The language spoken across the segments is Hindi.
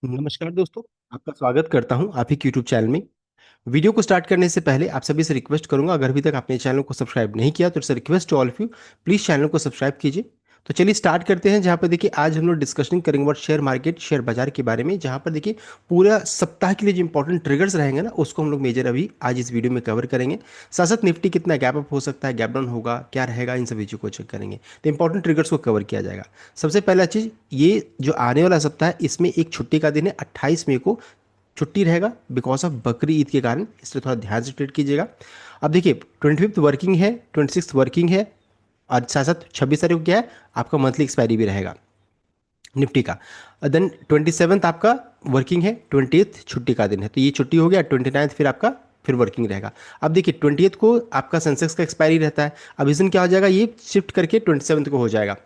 नमस्कार दोस्तों। आपका स्वागत करता हूं आप ही के यूट्यूब चैनल में। वीडियो को स्टार्ट करने से पहले आप सभी से रिक्वेस्ट करूंगा, अगर अभी तक आपने चैनल को सब्सक्राइब नहीं किया तो it's request to all of you, please channel को सब्सक्राइब कीजिए। तो चलिए स्टार्ट करते हैं। जहां पर देखिए आज हम लोग डिस्कशन करेंगे अबाउट शेयर मार्केट, शेयर बाजार के बारे में, जहां पर देखिए पूरा सप्ताह के लिए जो इंपॉर्टेंट ट्रिगर्स रहेंगे ना उसको हम लोग मेजर अभी आज इस वीडियो में कवर करेंगे। साथ साथ निफ्टी कितना गैप अप हो सकता है, गैप डाउन होगा, क्या रहेगा, इन सभी चीज़ों को चेक करेंगे। तो इंपॉर्टेंट ट्रिगर्स को कवर किया जाएगा। सबसे पहला चीज़, ये जो आने वाला सप्ताह है इसमें एक छुट्टी का दिन है, 28 मई को छुट्टी रहेगा बिकॉज ऑफ बकरी ईद के कारण, इसलिए थोड़ा ध्यान से ट्रेड कीजिएगा। अब देखिए 25th वर्किंग है, 26th वर्किंग है, और साथ साथ 26 तारीख को क्या है आपका मंथली एक्सपायरी भी रहेगा निफ्टी का। देन 27th आपका वर्किंग है, 20th छुट्टी का दिन है, तो ये छुट्टी हो गया। 29th फिर आपका फिर वर्किंग रहेगा। अब देखिए 20th को आपका सेंसेक्स का एक्सपायरी रहता है, अब इस दिन क्या हो जाएगा, ये शिफ्ट करके 27th को हो जाएगा।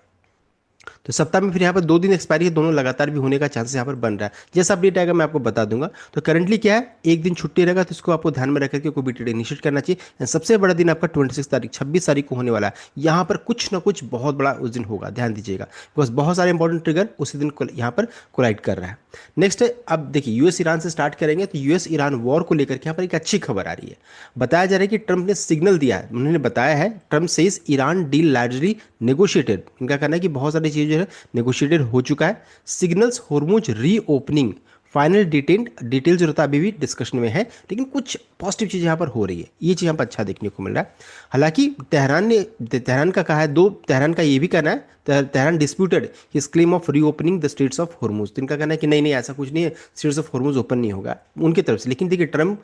तो सप्ताह में फिर यहाँ पर 2 दिन एक्सपायरी है, दोनों लगातार भी होने का चांसेस यहाँ पर बन रहा है। जैसा अपडेट आएगा मैं आपको बता दूंगा। तो करंटली क्या है, एक दिन छुट्टी रहेगा, तो इसको आपको ध्यान में रख करके कोई भी ट्रेड इनिशिएट करना चाहिए। एंड सबसे बड़ा दिन आपका 26 तारीख, 26 तारीख को होने वाला है। यहाँ पर कुछ ना कुछ बहुत बड़ा उस दिन होगा, ध्यान दीजिएगा, बिकॉज बहुत सारे इंपॉर्टेंट ट्रिगर उसी दिन यहाँ पर कोलाइड कर रहा है। नेक्स्ट है, अब देखिए यूएस ईरान से स्टार्ट करेंगे। तो यूएस ईरान वॉर को लेकर के यहाँ पर एक अच्छी खबर आ रही है। बताया जा रहा है कि ट्रंप ने सिग्नल दिया है, उन्होंने बताया है, Trump says Iran deal largely negotiated. इनका कहना है कि बहुत सारी चीज़ें जो है नेगोशिएटेड हो चुका है। Signals Hormuz reopening, final detail जो रहता है अभी भी डिस्कशन में है, लेकिन कुछ पॉजिटिव चीज़ यहाँ पर हो रही है, ये चीज़ यहाँ पर अच्छा देखने को मिल रहा है। हालांकि तेहरान का कहा है, तेहरान का ये भी कहना है, Tehran disputed his claim of reopening the straits of Hormuz. तो इनका कहना है कि नहीं नहीं ऐसा कुछ नहीं है, स्ट्रेट्स ऑफ होर्मुज ओपन नहीं होगा उनकी तरफ से। लेकिन देखिए ट्रम्प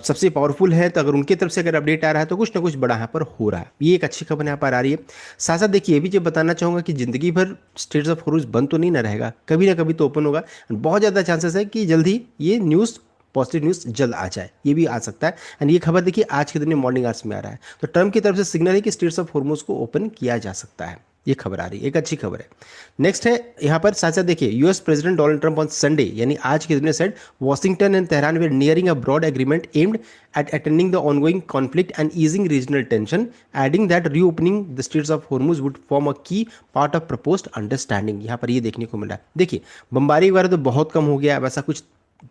सबसे पावरफुल है, तो अगर उनकी तरफ से अगर अपडेट आ रहा है तो कुछ ना कुछ बड़ा यहाँ पर हो रहा है, ये एक अच्छी खबर यहाँ पर आ रही है। साथ साथ देखिए ये भी जो बताना चाहूँगा कि ज़िंदगी भर स्टेट्स ऑफ हॉर्मुज बंद तो नहीं ना रहेगा, कभी ना कभी तो ओपन होगा। बहुत ज़्यादा चांसेस है कि जल्द ही ये न्यूज़, पॉजिटिव न्यूज़ जल्द आ जाए, ये भी आ सकता है। एंड ये खबर देखिए आज के दिन में मॉर्निंग आवर्स में आ रहा है। तो ट्रम्प की तरफ से सिग्नल है कि स्टेट्स ऑफ हॉर्मुज को ओपन किया जा सकता है, ये खबर आ रही है, एक अच्छी खबर है। नेक्स्ट है यहाँ पर साथ साथ देखिए US president Donald Trump on Sunday यानी आज के दिन ने said Washington and Tehran were nearing a broad agreement aimed at attending the ongoing conflict and easing regional tension, adding that reopening the Straits of Hormuz would form a key part of proposed understanding। यहाँ पर ये देखने को मिला है। देखिए बमबारी वगैरह तो बहुत कम हो गया, वैसा कुछ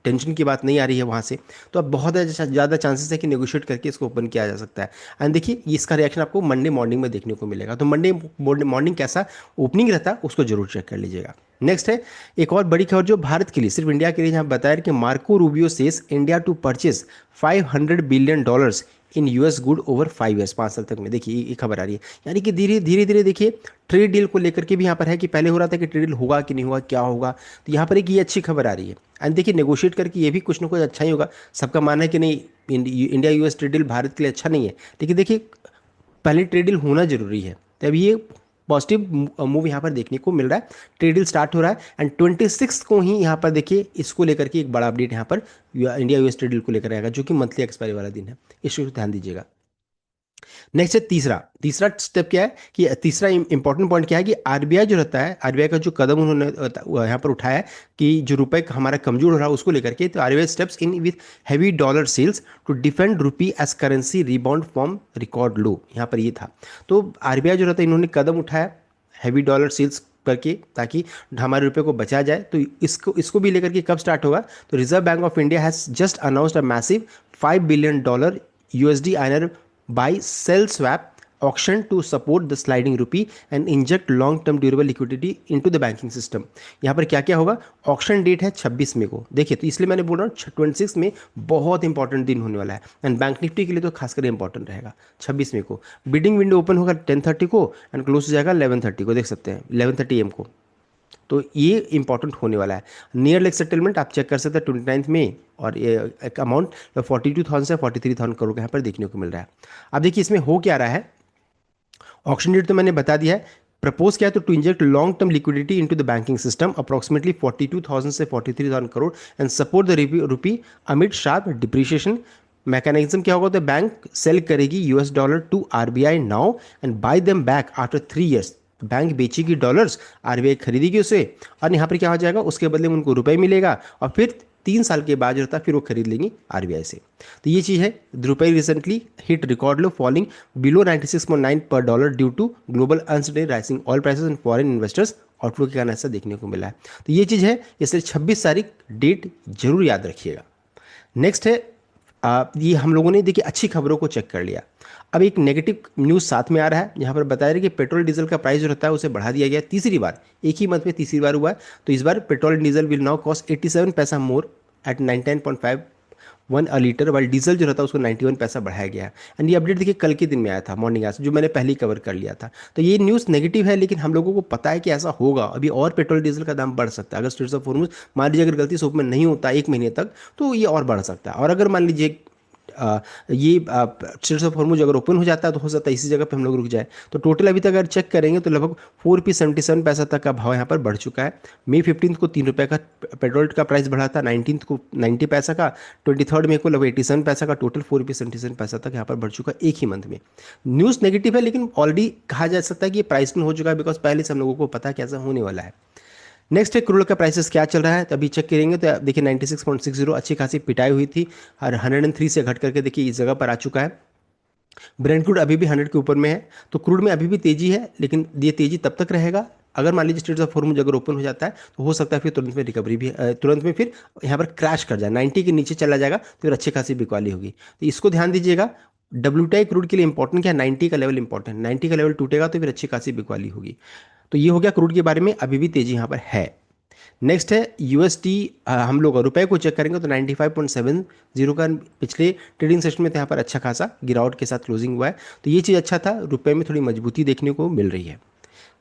टेंशन की बात नहीं आ रही है वहाँ से। तो अब बहुत ज़्यादा चांसेस है कि नेगोशिएट करके इसको ओपन किया जा सकता है। एंड देखिए इसका रिएक्शन आपको मंडे मॉर्निंग में देखने को मिलेगा। तो मंडे मॉर्निंग कैसा ओपनिंग रहता है उसको जरूर चेक कर लीजिएगा। नेक्स्ट है एक और बड़ी खबर जो भारत के लिए, सिर्फ इंडिया के लिए, जहाँ बताया कि Marco Rubio says India to purchase $500 billion in US good over 5 years, 5 साल तक में। देखिए ये खबर आ रही है, यानी कि धीरे धीरे धीरे देखिए ट्रेड डील को लेकर के भी यहाँ पर है कि पहले हो रहा था कि ट्रेड डील होगा कि नहीं होगा, क्या होगा। तो यहाँ पर एक ये अच्छी खबर आ रही है। एंड देखिए नेगोशिएट करके ये भी कुछ ना कुछ अच्छा ही होगा। सबका मानना है कि नहीं India US trade deal Bharat के लिए अच्छा नहीं है, लेकिन देखिए पहले ट्रेड डील होना जरूरी है। तो अभी ये पॉजिटिव मूव यहाँ पर देखने को मिल रहा है। ट्रेड डील स्टार्ट हो रहा है एंड 26 को ही यहाँ पर देखिए इसको लेकर के एक बड़ा अपडेट यहाँ पर इंडिया यूएस ट्रेड डील को लेकर आएगा, जो कि मंथली एक्सपायरी वाला दिन है, इस चीज़ को ध्यान दीजिएगा। नेक्स्ट है तीसरा तीसरा स्टेप क्या है कि तीसरा इंपॉर्टेंट पॉइंट क्या है कि आरबीआई जो रहता है, आरबीआई का जो कदम उन्होंने यहाँ पर उठाया है कि जो रुपए हमारा कमजोर हो रहा है उसको लेकर के, तो RBI steps in with heavy dollar sales to defend rupee as currency rebound from record low, यहाँ पर ये था। तो आरबीआई जो रहता है इन्होंने कदम उठाया हैवी डॉलर सेल्स करके, ताकि हमारे रुपए को बचा जाए। तो इसको भी लेकर के कब स्टार्ट होगा, तो reserve bank of India has just announced a massive $5 billion USD INR buy sell swap auction to support the sliding rupee and inject long term durable liquidity into the banking system। यहाँ पर क्या क्या होगा, ऑक्शन डेट है 26 मई को। देखिए तो इसलिए मैंने बोल रहा हूँ 26 में बहुत इंपॉर्टेंट दिन होने वाला है, एंड बैंक निफ्टी के लिए तो खासकर इंपॉर्टेंट रहेगा। 26 मई को बिडिंग विंडो ओपन होगा 10:30 को एंड क्लोज हो जाएगा 11:30 को, देख सकते हैं 11:30 AM को। तो ये इंपॉर्टेंट होने वाला है। नियर लेग सेटलमेंट आप चेक कर सकते हैं 29 में, और ये एक अमाउंट 42,000 से 43,000 करोड़ का यहाँ पर देखने को मिल रहा है। अब देखिए इसमें हो क्या रहा है, ऑक्शन डेट तो मैंने बता दिया है। प्रपोज किया तो to inject long term liquidity into the banking system approximately 42,000 से 43,000 crore and support the rupee amid sharp depreciation. Mechanism क्या होगा, तो बैंक सेल करेगी $US to RBI now and buy them back after 3 years. Bank बेचेगी डॉलर्स, आरबीआई खरीदेगी उसे, और यहाँ पर क्या हो जाएगा, उसके बदले में उनको रुपए मिलेगा, और फिर 3 साल के बाद जो होता है फिर वो खरीद लेंगी आरबीआई से। तो ये चीज़ है। रुपए recently hit record low, falling below 96.9 per dollar due to global uncertainty, rising oil prices and foreign investors outflow के कारण ऐसा देखने को मिला है। तो ये चीज़ है, इसलिए 26 तारीख डेट जरूर याद रखिएगा। नेक्स्ट है, ये हम लोगों ने देखिए अच्छी खबरों को चेक कर लिया। अब एक नेगेटिव न्यूज़ साथ में आ रहा है, यहाँ पर बताया रहा है कि पेट्रोल डीजल का प्राइस जो रहता है उसे बढ़ा दिया गया है तीसरी बार, एक ही मंथ में तीसरी बार हुआ है। तो इस बार petrol and diesel will now cost 87 पैसा more at 99.5 one a litre, while diesel जो रहता है उसको 91 पैसा बढ़ाया गया है। एंड ये अपडेट देखिए कल के दिन में आया था मॉर्निंग आज, जो मैंने पहले ही कवर कर लिया था। तो ये न्यूज़ नेगेटिव है, लेकिन हम लोगों को पता है कि ऐसा होगा, अभी और पेट्रोल डीजल का दाम बढ़ सकता है। अगर स्ट्रेट्स ऑफ हॉर्मुज मान लीजिए अगर गलती से ओपन नहीं होता 1 महीने तक, तो ये और बढ़ सकता है। और अगर मान लीजिए आ, ये स्ट्रेट्स ऑफ हॉर्मुज अगर ओपन हो जाता है तो हो सकता है इसी जगह पे हम लोग रुक जाए। तो टोटल अभी तक अगर चेक करेंगे तो लगभग 4 रुपये 77 पैसा तक का भाव यहाँ पर बढ़ चुका है। मई 15 को 3 रुपये का पेट्रोल का प्राइस बढ़ा था, 19 को 90 पैसा का, 23 मई को लगभग 87 पैसा का, टोटल 4 रुपये 77 पैसा तक यहाँ पर बढ़ चुका है एक ही मंथ में। न्यूज़ नेगेटिव है, लेकिन ऑलरेडी कहा जा सकता है कि ये प्राइस में हो चुका है, बिकॉज पहले से हम लोगों को पता है कि ऐसा होने वाला है। नेक्स्ट है क्रूड का प्राइसेस क्या चल रहा है, तो अभी चेक करेंगे तो देखिए 96.60 अच्छी खासी पिटाई हुई थी, और 103 से घट करके देखिए इस जगह पर आ चुका है। ब्रेंट क्रूड अभी भी 100 के ऊपर में है। तो क्रूड में अभी भी तेजी है, लेकिन ये तेजी तब तक रहेगा अगर मान लीजिए स्ट्रेट्स ऑफ हॉर्मुज अगर ओपन हो जाता है, तो हो सकता है फिर तुरंत में रिकवरी भी तुरंत में फिर यहाँ पर क्रैश कर जाए, 90 के नीचे चला जाएगा, तो फिर अच्छी खासी बिकवाली होगी। तो इसको ध्यान दीजिएगा। WTI क्रूड के लिए इंपॉर्टेंट क्या है, 90 का लेवल इंपॉर्टेंट, 90 का लेवल टूटेगा तो फिर अच्छी खासी बिकवाली होगी। तो ये हो गया क्रूड के बारे में, अभी भी तेजी यहाँ पर है। नेक्स्ट है USD, हम लोग रुपए को चेक करेंगे तो 95.70 का पिछले ट्रेडिंग सेशन में तो यहाँ पर अच्छा खासा गिरावट के साथ क्लोजिंग हुआ है। तो ये चीज़ अच्छा था, रुपए में थोड़ी मजबूती देखने को मिल रही है।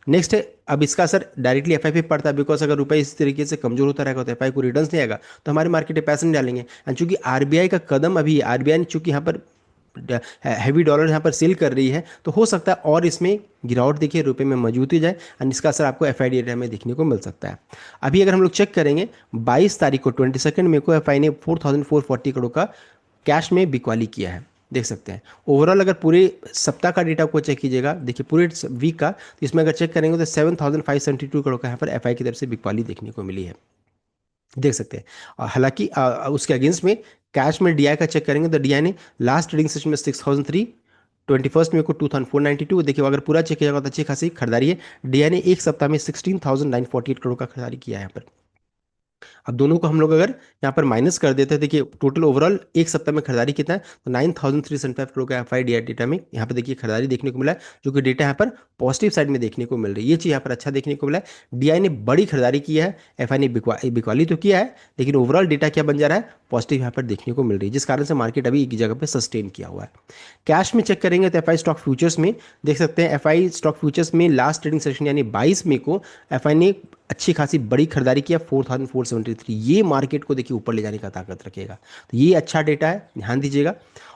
नेक्स्ट है, अब इसका असर डायरेक्टली एफआई पे पड़ता है, बिकॉज अगर रुपए इस तरीके से कमजोर होता रहेगा तो एफआई को रिटर्न्स नहीं आएगा, तो हमारे मार्केट में पैसे नहीं डालेंगे। एंड चूंकि आरबीआई का कदम अभी, आरबीआई ने चूंकि यहाँ पर हैवी डॉलर यहाँ पर सेल कर रही है, तो हो सकता है और इसमें गिरावट देखिए रुपए में मजबूत हो जाए, एंड इसका असर आपको एफआईडी एरिया में देखने को मिल सकता है। अभी अगर हम लोग चेक करेंगे 22 तारीख को 22 मई को एफआई ने 4440 करोड़ का कैश में बिकवाली किया है, देख सकते हैं। ओवरऑल अगर पूरे सप्ताह का डेटा को चेक कीजिएगा, देखिए पूरे वीक का, तो इसमें अगर चेक करेंगे तो 7572 करोड़ का यहाँ पर एफआई की तरफ से बिकवाली देखने को मिली है, देख सकते हैं। और हालांकि उसके अगेंस्ट में कैश में डीआई का चेक करेंगे तो डीआई ने लास्ट ट्रेडिंग सेशन में 6003, 21 मई को 2492, देखिए अगर पूरा चेक किया जाएगा तो अच्छी खासी खरीदारी है। डीआई ने एक सप्ताह में 16,948 करोड़ का खरीदारी किया है यहाँ पर। अब दोनों को हम लोग अगर यहाँ पर माइनस कर देते हैं, देखिए टोटल ओवरऑल एक सप्ताह में खरीदारी कितना है, तो 9375 करोड़ का एफआई डीआई डेटा में यहाँ पर देखिए खरीदारी देखने को मिला है, जो कि डेटा यहाँ पर पॉजिटिव साइड में देखने को मिल रही है। ये चीज़ यहाँ पर अच्छा देखने को मिला है, डीआई ने बड़ी खरीदारी की है, एफआई ने बिकवाली तो किया है, लेकिन ओवरऑल डेटा क्या बन जा रहा है, पॉजिटिव यहाँ पर देखने को मिल रही है, जिस कारण से मार्केट अभी एक जगह पर सस्टेन किया हुआ है। कैश में चेक करेंगे तो एफआई स्टॉक फ्यूचर्स में देख सकते हैं, एफआई स्टॉक फ्यूचर्स में लास्ट ट्रेडिंग सेशन यानी 22 मई को एफआई ने अच्छी खासी बड़ी खरीदारी किया 4473, ये मार्केट को देखिए ऊपर ले जाने का ताकत रखेगा। तो ये अच्छा डेटा है, ध्यान दीजिएगा।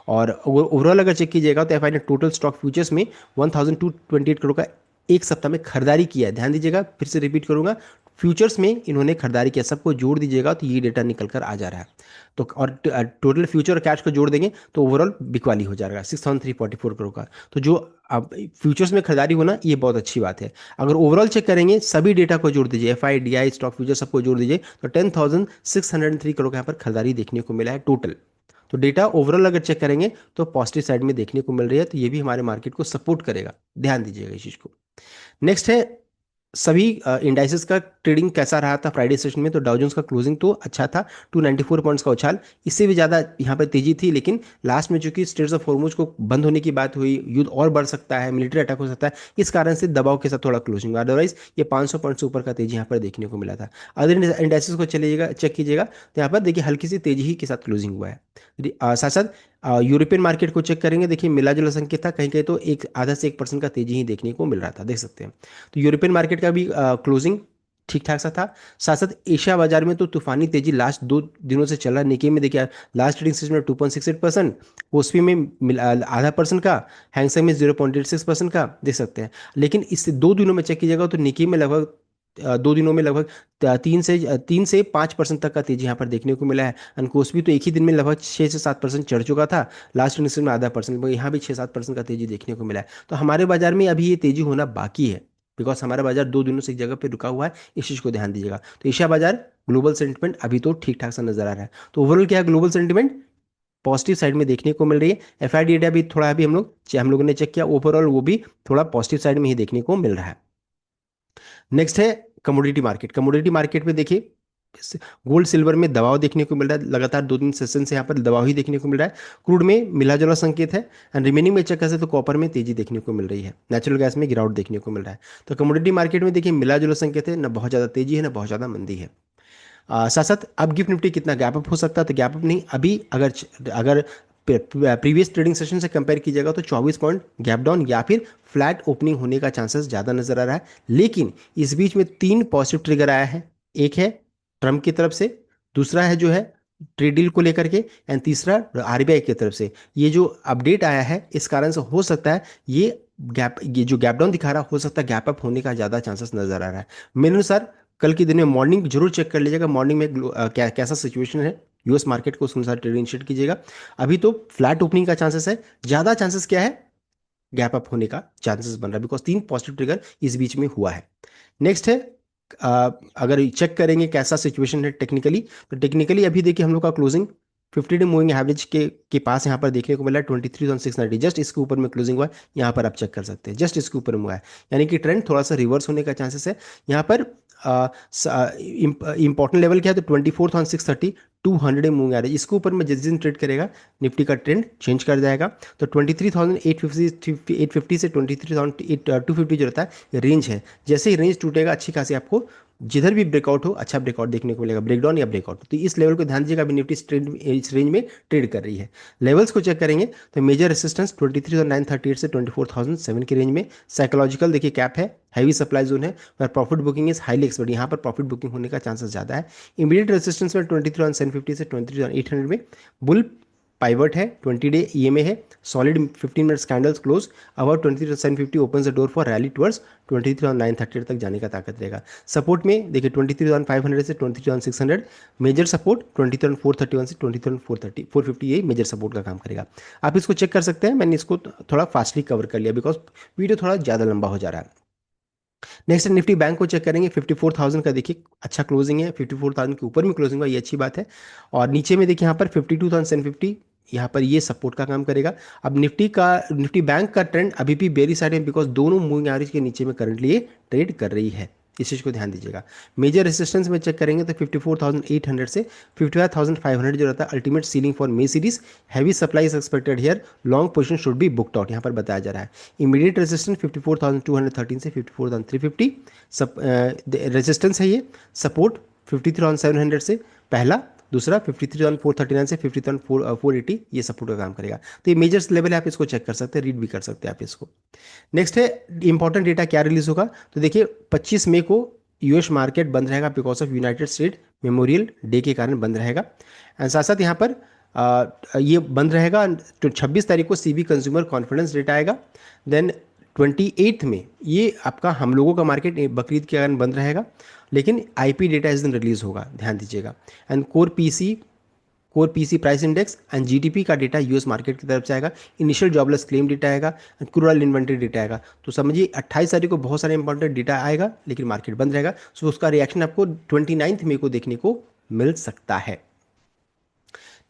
और ओवरऑल अगर चेक कीजिएगा तो एफआई ने टोटल स्टॉक फ्यूचर्स में 1228 करोड़ का एक सप्ताह में खरीदारी किया है, ध्यान दीजिएगा, फिर से रिपीट करूंगा, फ्यूचर्स में इन्होंने खरीदारी किया, सबको जोड़ दीजिएगा तो ये डेटा निकल कर आ जा रहा है। तो और टोटल फ्यूचर और कैश को जोड़ देंगे तो ओवरऑल बिकवाली हो जाएगा 6344 करोड़ का। तो जो अब फ्यूचर्स में खरीदारी होना ये बहुत अच्छी बात है। अगर ओवरऑल चेक करेंगे सभी डेटा को जोड़ दीजिए, एफआई डीआई स्टॉक फ्यूचर सबको जोड़ दीजिए, तो 10,603 करोड़ का यहाँ पर खरीदारी देखने को मिला है टोटल। तो डेटा ओवरऑल अगर चेक करेंगे तो पॉजिटिव साइड में देखने को मिल रही है, तो ये भी हमारे मार्केट को सपोर्ट करेगा, ध्यान दीजिएगा इस चीज़ को। नेक्स्ट है, सभी इंडाइसेस का ट्रेडिंग कैसा रहा था फ्राइडे सेशन में, तो डाउ जोन्स का क्लोजिंग तो अच्छा था, 294 पॉइंट्स का उछाल, इससे भी ज़्यादा यहाँ पर तेजी थी, लेकिन लास्ट में चूंकि स्ट्रेट्स ऑफ हॉर्मुज को बंद होने की बात हुई, युद्ध और बढ़ सकता है, मिलिट्री अटैक हो सकता है, इस कारण से दबाव के साथ थोड़ा क्लोजिंग, अदरवाइज ये 500 पॉइंट से ऊपर का तेजी यहाँ पर देखने को मिला था। अदर इंडाइसेस को चलिएगा चेक कीजिएगा तो यहाँ पर देखिए हल्की सी तेजी ही के साथ क्लोजिंग हुआ है। साथ साथ यूरोपियन मार्केट को चेक करेंगे, देखिए मिला जुला संकेत था, कहीं कहीं तो एक आधा से 1% का तेजी ही देखने को मिल रहा था, देख सकते हैं। तो यूरोपियन मार्केट का भी क्लोजिंग ठीक ठाक सा था। साथ साथ एशिया बाजार में तो तूफानी तेजी लास्ट 2 दिनों से चल रहा है। निकी में देखिए लास्ट ट्रेडिंग सेशन में 2.68%, कोस्पी में आधा परसेंट का, हैंगसेंग में 0.86% का, देख सकते हैं। लेकिन इससे 2 दिनों में चेक कीजिएगा तो निकी में लगभग 2 दिनों में लगभग 3 से 5% तक का तेजी यहाँ पर देखने को मिला है। अनकोस्पी तो एक ही दिन में लगभग 6 से 7% चढ़ चुका था, लास्ट इंडेक्स में आधा परसेंट, यहाँ भी 6-7% का तेजी देखने को मिला है। तो हमारे बाजार में अभी ये तेजी होना बाकी है, बिकॉज हमारा बाजार 2 दिनों से एक जगह पे रुका हुआ है, इस चीज़ को ध्यान दीजिएगा। तो एशिया बाजार ग्लोबल सेंटिमेंट अभी तो ठीक ठाक सा नजर आ रहा है। तो ओवरऑल क्या है, ग्लोबल सेंटिमेंट पॉजिटिव साइड में देखने को मिल रही है। एफआईडी डेटा भी थोड़ा अभी हम लोगों ने चेक किया, ओवरऑल वो भी थोड़ा पॉजिटिव साइड में ही देखने को मिल रहा है। नेक्स्ट है कमोडिटी मार्केट में देखिए गोल्ड सिल्वर में दबाव देखने को मिल रहा है, लगातार 2 दिन सेशन से यहाँ पर दबाव ही देखने को मिल रहा है। क्रूड में मिला जुला संकेत है। एंड रिमेनिंग में चेक कर सकते तो कॉपर में तेजी देखने को मिल रही है, नेचुरल गैस में गिरावट देखने को मिल रहा है। तो कमोडिटी मार्केट में देखिए मिला जुला संकेत है, ना बहुत ज़्यादा तेजी है ना बहुत ज़्यादा मंदी है। साथ साथ अब गिफ्ट निफ्टी कितना गैप अप हो सकता है, तो गैप अप नहीं, अभी अगर अगर प्रीवियस ट्रेडिंग सेशन से कंपेयर कीजिएगा तो 24 पॉइंट गैप डाउन या फिर फ्लैट ओपनिंग होने का चांसेस ज़्यादा नजर आ रहा है। लेकिन इस बीच में 3 पॉजिटिव ट्रिगर आया है। एक है ट्रम्प की तरफ से, दूसरा है जो है ट्रेड डील को लेकर के, एंड तीसरा आरबीआई की तरफ से। ये जो अपडेट आया है इस कारण से हो सकता है ये जो गैप डाउन दिखा रहा हो सकता है गैप अप होने का ज़्यादा चांसेस नजर आ रहा है। मेरे अनुसार कल के दिन में मॉर्निंग जरूर चेक कर लीजिएगा, मॉर्निंग में कैसा सिचुएशन है यूएस मार्केट को, उस अनुसार ट्रेड इनिशिएट कीजिएगा। अभी तो फ्लैट ओपनिंग का चांसेस है, ज़्यादा चांसेस क्या है गैप अप होने का चांसेस बन रहा है, बिकॉज 3 पॉजिटिव ट्रिगर इस बीच में हुआ है। नेक्स्ट है अगर चेक करेंगे कैसा सिचुएशन है टेक्निकली, तो टेक्निकली अभी देखिए हम लोग का क्लोजिंग 50 डे मूविंग एवरेज के पास यहाँ पर देखने को मिला है 23,690, जस्ट इसके ऊपर में क्लोजिंग हुआ है। यहाँ पर आप चेक कर सकते हैं जस्ट इसके ऊपर में हुआ है, यानी कि ट्रेंड थोड़ा सा रिवर्स होने का चांसेस है। यहाँ पर इंपॉर्टेंट लेवल क्या है, तो 24,630 200 मूविंग एवरेज, इसके ऊपर में जिस दिन ट्रेड करेगा निफ्टी का ट्रेंड चेंज कर जाएगा। तो 23,850 से 23,250 जो रहता है रेंज है, जैसे ही रेंज टूटेगा अच्छी खासी आपको जिधर भी ब्रेकआउट हो अच्छा ब्रेकआउट देखने को मिलेगा, ब्रेकडाउन या ब्रेकआउट। तो इस लेवल को ध्यान दीजिएगा, अभी निफ्टी इस रेंज में ट्रेड कर रही है। लेवल्स को चेक करेंगे तो मेजर रेसिस्टेंस 23,938 से 24,007 की रेंज में। साइकोलॉजिकल देखिए कैप है, हैवी सप्लाई जोन है, पर profit booking is highly expert, यहाँ पर प्रॉफिट बुकिंग होने का चांसेस ज़्यादा है। इमीडिएट रेसिस्टेंस में 23,750 से 23,800 में। बुल पाइवट है, 20 डे ईएमए है, solid 15 minutes candles close about 23,750 open the door for rally towards 23,930 तक जाने का ताकत रहेगा। सपोर्ट में देखिए 23,500 से 23,600, मेजर सपोर्ट 20,431 से 20,430 450, ये मेजर सपोर्ट का काम करेगा। आप इसको चेक कर सकते हैं, मैंने इसको थोड़ा फास्टली कवर कर लिया बिकॉज वीडियो थोड़ा ज़्यादा लंबा हो जा रहा है। नेक्स्ट निफ्टी बैंक को चेक करेंगे, 54,000 का देखिए अच्छा क्लोजिंग है, 54,000 के ऊपर में क्लोजिंग हुआ, ये अच्छी बात है। और नीचे में देखिए यहाँ पर 52,750, यहाँ पर ये सपोर्ट का काम करेगा। अब निफ्टी बैंक का ट्रेंड अभी भी बेरी साइड है, बिकॉज दोनों मूविंग एवरेज के नीचे में करंटली ये ट्रेड कर रही है, इस चीज़ को ध्यान दीजिएगा। मेजर रेसिस्टेंस में चेक करेंगे तो 54,800 से 55,500 जो रहता है ultimate ceiling for may series. Heavy supply is expected here, long position should be booked out, यहाँ पर बताया जा रहा है। इमीडिएट रेसिस्टेंस 54,213 से 54,350 सब रेसिस्टेंस है ये। सपोर्ट 53,700 से पहला, दूसरा 53,439 से 50,480 ये सपोर्ट का काम करेगा। तो ये मेजर्स लेवल है, आप इसको चेक कर सकते हैं, रीड भी कर सकते हैं आप इसको। नेक्स्ट है इंपॉर्टेंट डेटा क्या रिलीज होगा, तो देखिए 25 मई को यूएस मार्केट बंद रहेगा because of United state memorial day के कारण बंद रहेगा। एंड साथ साथ यहाँ पर ये बंद रहेगा। तो 26 तारीख को सीबी कंज्यूमर कॉन्फिडेंस डेटा आएगा। देन 28 में ये आपका हम लोगों का मार्केट बकरीद के कारण बंद रहेगा, लेकिन आईपी डेटा इस दिन रिलीज होगा, ध्यान दीजिएगा। And core PC price index and GDP का डेटा यूएस मार्केट की तरफ से आएगा। इनिशियल जॉबलेस क्लेम डेटा आएगा, क्रूड ऑयल इन्वेंटरी डेटा आएगा। तो समझिए 28 तारीख को बहुत सारे इंपॉर्टेंट डेटा आएगा, लेकिन मार्केट बंद रहेगा। सो उसका रिएक्शन आपको 29 मई को देखने को मिल सकता है।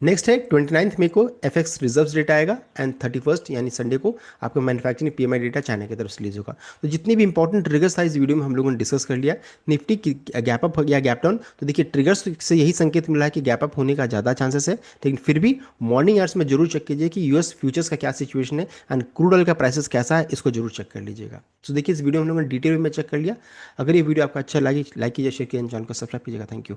नेक्स्ट है 29 मई को एफएक्स रिजर्व्स डेटा आएगा, एंड 31 यानी संडे को आपका मैन्युफैक्चरिंग पीएमआई डेटा चाइना की तरफ से रिलीज होगा। तो जितने भी इंपॉर्टेंट ट्रिगर्स था इस वीडियो में हम लोगों ने डिस्कस कर लिया। निफ्टी की गैप अप हो गया, गैप डाउन, तो देखिए ट्रिगर्स से यही संकेत मिला है कि गैप अप होने का ज़्यादा चांसेस है, लेकिन फिर भी मॉर्निंग आवर्स में जरूर चेक कीजिए कि यूएस फ्यूचर्स का क्या सिचुएशन है एंड क्रूड ऑयल का प्राइसेस कैसा है, इसको जरूर चेक कर लीजिएगा। तो देखिए इस वीडियो में हम लोगों ने डिटेल में चेक कर लिया। अगर ये वीडियो आपका अच्छा लगे लाइक कीजिए, शेयर कीजिए, चैनल को सब्सक्राइब कीजिएगा। Thank you.